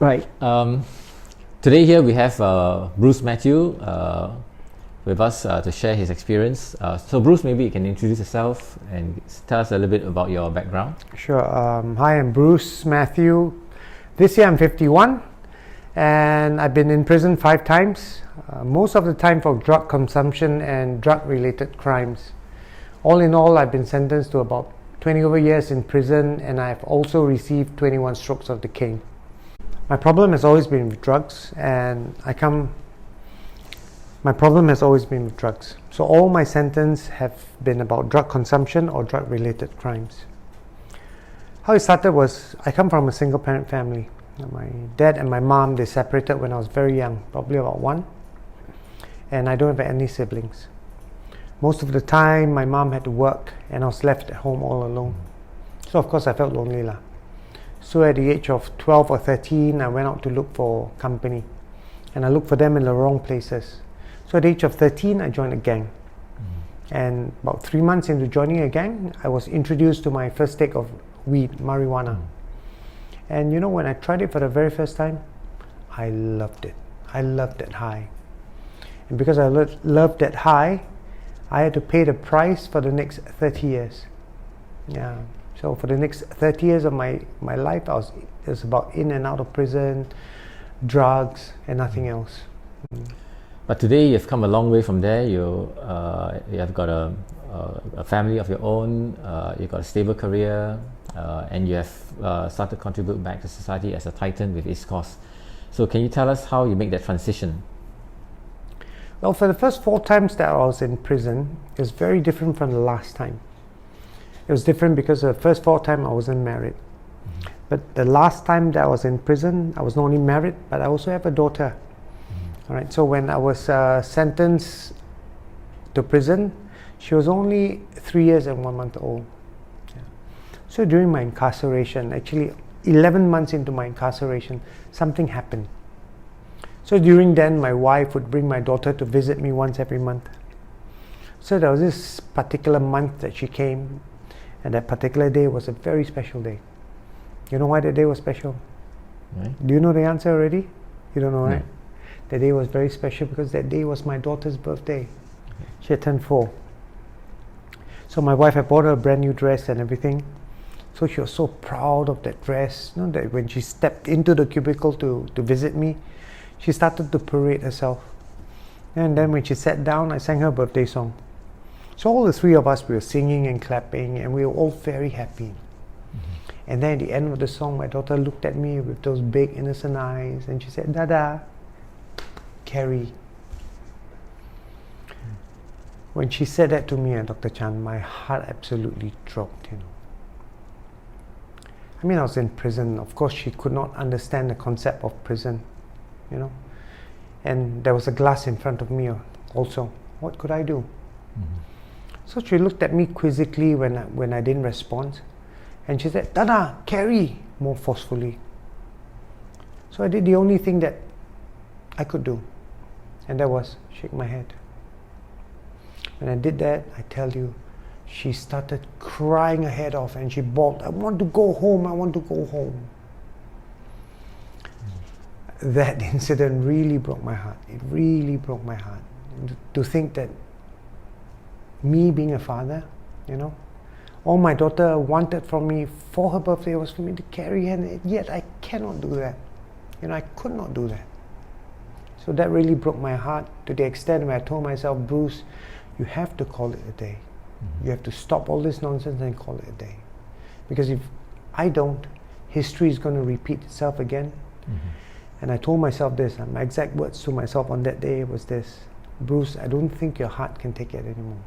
Right. Today here we have Bruce Matthew with us to share his experience. So Bruce, maybe you can introduce yourself and tell us a little bit about your background. Sure. Hi, I'm Bruce Matthew. This year I'm 51 and I've been in prison 5 times, most of the time for drug consumption and drug-related crimes. All in all, I've been sentenced to about 20 over years in prison, and I've also received 21 strokes of the cane. My problem has always been with drugs, my problem has always been with drugs. So all my sentence have been about drug consumption or drug-related crimes. How it started was, I come from a single parent family. My dad and my mom, they separated when I was very young, probably about 1. And I don't have any siblings. Most of the time, my mom had to work and I was left at home all alone. So of course I felt lonely lah. So at the age of 12 or 13, I went out to look for company. And I looked for them in the wrong places. So at the age of 13, I joined a gang. And about 3 months into joining a gang, I was introduced to my first take of weed, marijuana. And you know, when I tried it for the very first time, I loved it. I loved that high. And because I loved that high, I had to pay the price for the next 30 years. Yeah. So for the next 30 years of my life, it was about in and out of prison, drugs, and nothing else. But today you've come a long way from there. You have got a family of your own, you've got a stable career, and you have started to contribute back to society as a Titan with East Coast. So can you tell us how you make that transition? Well, for the first 4 times that I was in prison, it was very different from the last time. It was different because the first 4 times I wasn't married. But the last time that I was in prison, I was not only married, but I also have a daughter. All right. So when I was sentenced to prison, she was only 3 years and 1 month old. Yeah. So during my incarceration, actually 11 months into my incarceration, something happened. So during then, my wife would bring my daughter to visit me once every month. So there was this particular month that she came, and that particular day was a very special day. You know why that day was special? Right. Do you know the answer already? You don't know, No. right? The day was very special because that day was my daughter's birthday. She had turned 4. So my wife had bought her a brand new dress and everything. So she was so proud of that dress, you know, that when she stepped into the cubicle to visit me, she started to parade herself. And then when she sat down, I sang her birthday song. So all the 3 of us, we were singing and clapping, and we were all very happy. And then at the end of the song, my daughter looked at me with those big innocent eyes, and she said, "Dada, Carrie." When she said that to me, Dr. Chan, my heart absolutely dropped, you know. I mean, I was in prison. Of course, she could not understand the concept of prison, you know. And there was a glass in front of me also. What could I do? So she looked at me quizzically when I didn't respond. And she said, "Dada, Carrie," more forcefully. So I did the only thing that I could do. And that was shake my head. When I did that, I tell you, she started crying her head off and she bawled, "I want to go home, I want to go home." That incident really broke my heart. It really broke my heart. To think that me being a father, you know, all my daughter wanted from me for her birthday was for me to carry her, and yet I cannot do that. You know, I could not do that. So that really broke my heart to the extent where I told myself, "Bruce, you have to call it a day. You have to stop all this nonsense and call it a day. Because if I don't, history is going to repeat itself again." And I told myself this, my exact words to myself on that day was this: "Bruce, I don't think your heart can take it anymore.